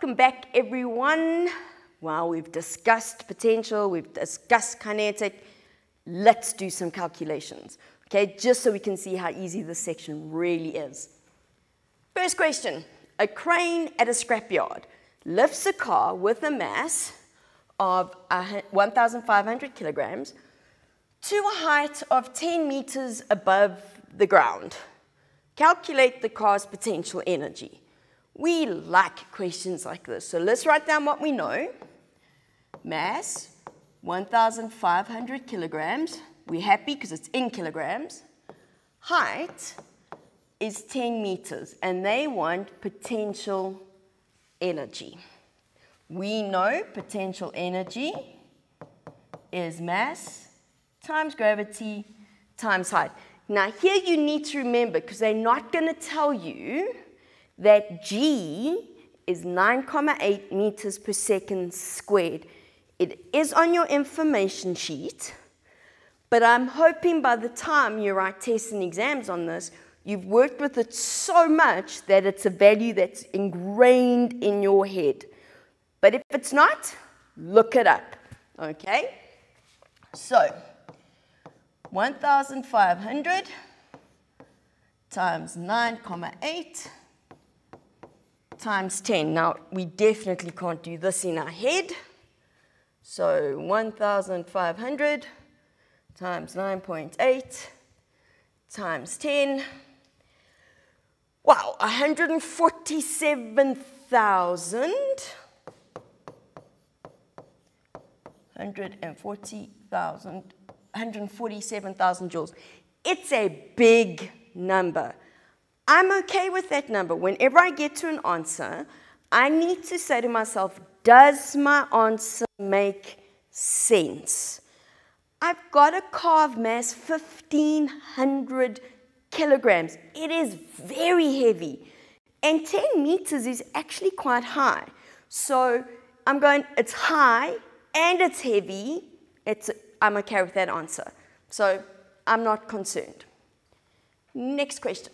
Welcome back, everyone. Well, we've discussed potential, we've discussed kinetic. Let's do some calculations, okay, just so we can see how easy this section really is. First question, a crane at a scrapyard lifts a car with a mass of 1,500 kilograms to a height of 10 meters above the ground. Calculate the car's potential energy. We like questions like this, so let's write down what we know. Mass, 1,500 kilograms. We're happy because it's in kilograms. Height is 10 meters, and they want potential energy. We know potential energy is mass times gravity times height. Now here you need to remember, because they're not going to tell you that G is 9,8 meters per second squared. It is on your information sheet, but I'm hoping by the time you write tests and exams on this, you've worked with it so much that it's a value that's ingrained in your head. But if it's not, look it up, okay? So, 1,500 times 9,8 times 10. Now, we definitely can't do this in our head. So 1,500 times 9.8 times 10. Wow, 147,000 joules. It's a big number. I'm okay with that number. Whenever I get to an answer, I need to say to myself, does my answer make sense? I've got a car of mass 1,500 kilograms. It is very heavy. And 10 meters is actually quite high. So I'm going, it's high and it's heavy. I'm okay with that answer. So I'm not concerned. Next question.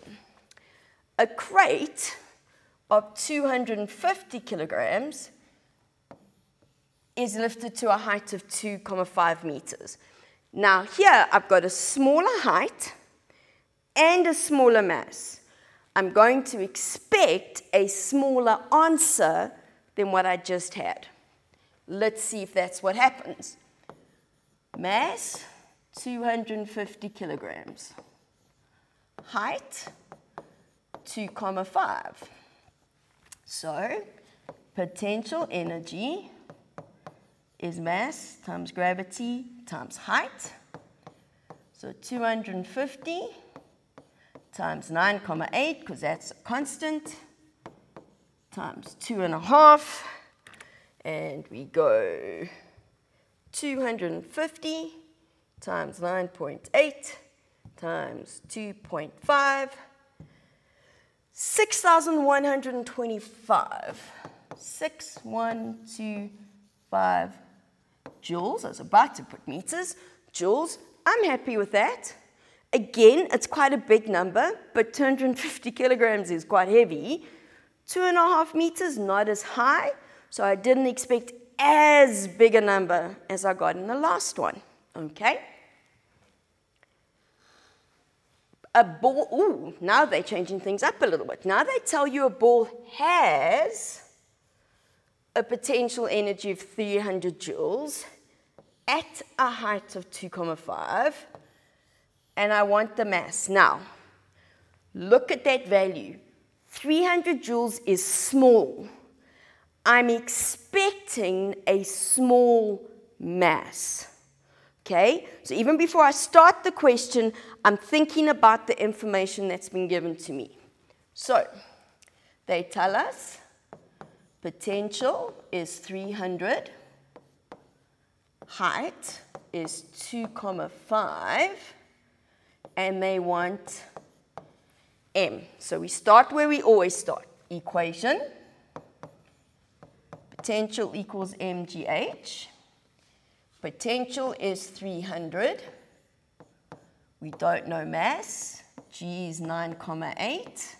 A crate of 250 kilograms is lifted to a height of 2,5 meters. Now here I've got a smaller height and a smaller mass. I'm going to expect a smaller answer than what I just had. Let's see if that's what happens. Mass, 250 kilograms. Height, 2,5. So, potential energy is mass times gravity times height. So 250 times 9,8, because that's a constant, times 2.5. And we go 250 times 9.8 times 2.5. 6,125. 6,125 joules. I was about to put meters. Joules. I'm happy with that. Again, it's quite a big number, but 250 kilograms is quite heavy. 2.5 meters, not as high, so I didn't expect as big a number as I got in the last one. Okay? A ball, ooh, now they're changing things up a little bit. Now they tell you a ball has a potential energy of 300 joules at a height of 2,5, and I want the mass. Now, look at that value. 300 joules is small. I'm expecting a small mass. Okay, so even before I start the question, I'm thinking about the information that's been given to me. So, they tell us potential is 300, height is 2,5, and they want m. So we start where we always start. Equation, potential equals mgh. Potential is 300. We don't know mass. G is 9,8.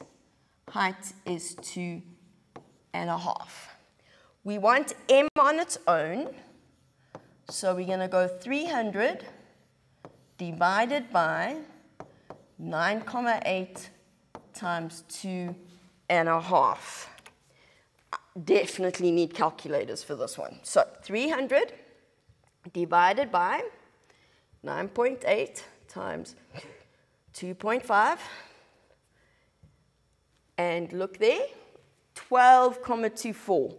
Height is 2.5. We want m on its own, so we're going to go 300 divided by 9,8 times 2.5. Definitely need calculators for this one. So 300 divided by 9.8 times 2.5. And look there, 12,24.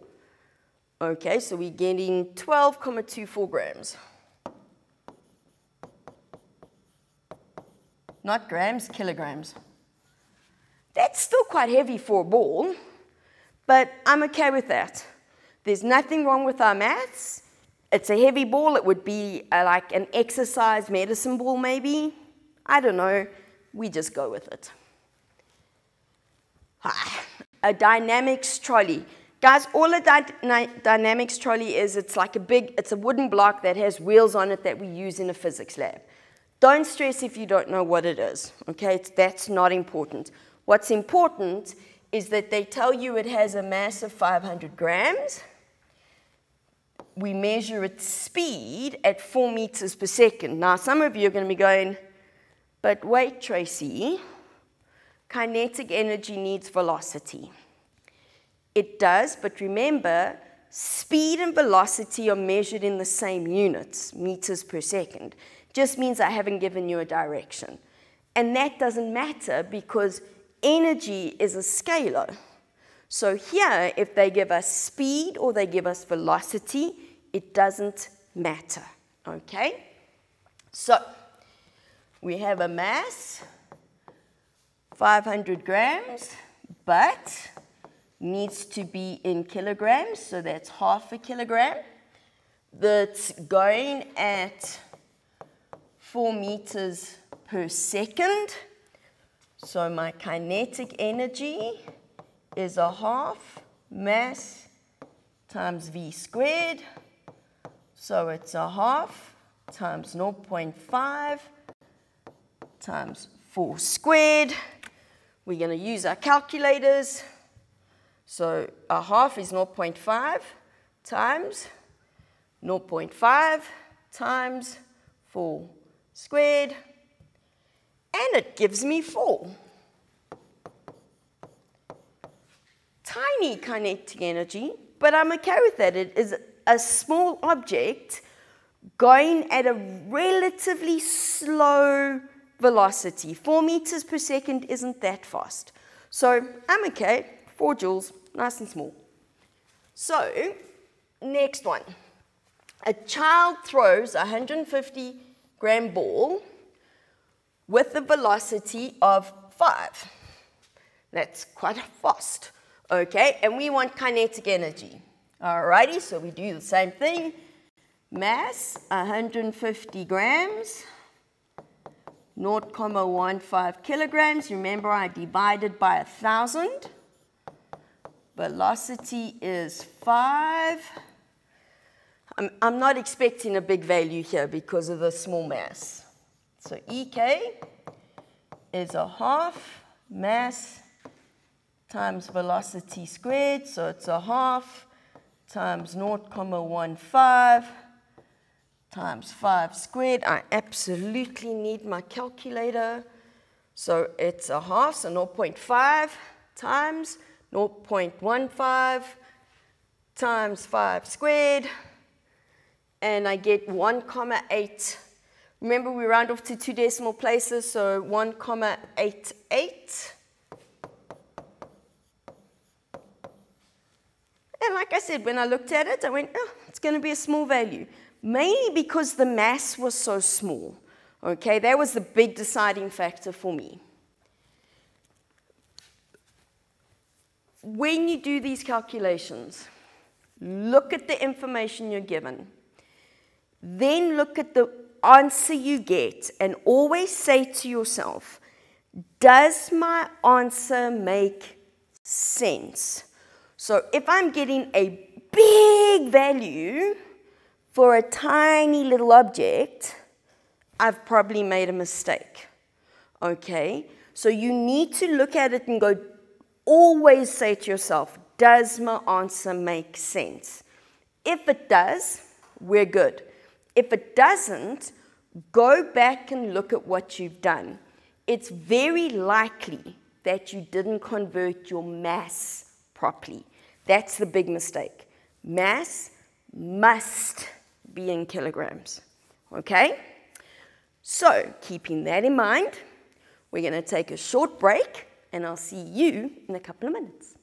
Okay, so we're getting 12,24 grams. Not grams, kilograms. That's still quite heavy for a ball, but I'm okay with that. There's nothing wrong with our maths. It's a heavy ball. It would be like an exercise medicine ball maybe. I don't know. We just go with it. A dynamics trolley. Guys, all a dynamics trolley is, it's a wooden block that has wheels on it that we use in a physics lab. Don't stress if you don't know what it is, okay? That's not important. What's important is that they tell you it has a mass of 500 grams. We measure its speed at 4 meters per second. Now, some of you are going to be going, but wait, Tracy, kinetic energy needs velocity. It does, but remember, speed and velocity are measured in the same units, meters per second. Just means I haven't given you a direction. And that doesn't matter because energy is a scalar. So here, if they give us speed or they give us velocity, it doesn't matter, okay? So we have a mass, 500 grams, but needs to be in kilograms, so that's half a kilogram. That's going at 4 meters per second. So my kinetic energy is a half mass times v squared. So it's a half times 0.5 times 4 squared. We're going to use our calculators. So a half is 0.5 times 0.5 times 4 squared, and it gives me 4. Tiny kinetic energy, but I'm okay with that. It is a small object going at a relatively slow velocity. 4 meters per second isn't that fast. So I'm okay. 4 joules, nice and small. So, next one. A child throws a 150-gram ball with a velocity of 5. That's quite fast. Okay, and we want kinetic energy. Alrighty, so we do the same thing. Mass, 150 grams, 0.15 kilograms. Remember, I divided by 1,000. Velocity is 5. I'm not expecting a big value here because of the small mass. So EK is a half mass times velocity squared. So it's a half times 0.15 times 5 squared. I absolutely need my calculator. So it's a half, so 0.5 times 0.15 times 5 squared, and I get 1,8. Remember, we round off to 2 decimal places, so 1,88. And like I said, when I looked at it, I went, oh, it's going to be a small value, mainly because the mass was so small. Okay, that was the big deciding factor for me. When you do these calculations, look at the information you're given. Then look at the answer you get and always say to yourself, does my answer make sense? So if I'm getting a big value for a tiny little object, I've probably made a mistake. Okay? So you need to look at it and go, always say to yourself, does my answer make sense? If it does, we're good. If it doesn't, go back and look at what you've done. It's very likely that you didn't convert your mass properly. That's the big mistake. Mass must be in kilograms, okay? So, keeping that in mind, we're going to take a short break, and I'll see you in a couple of minutes.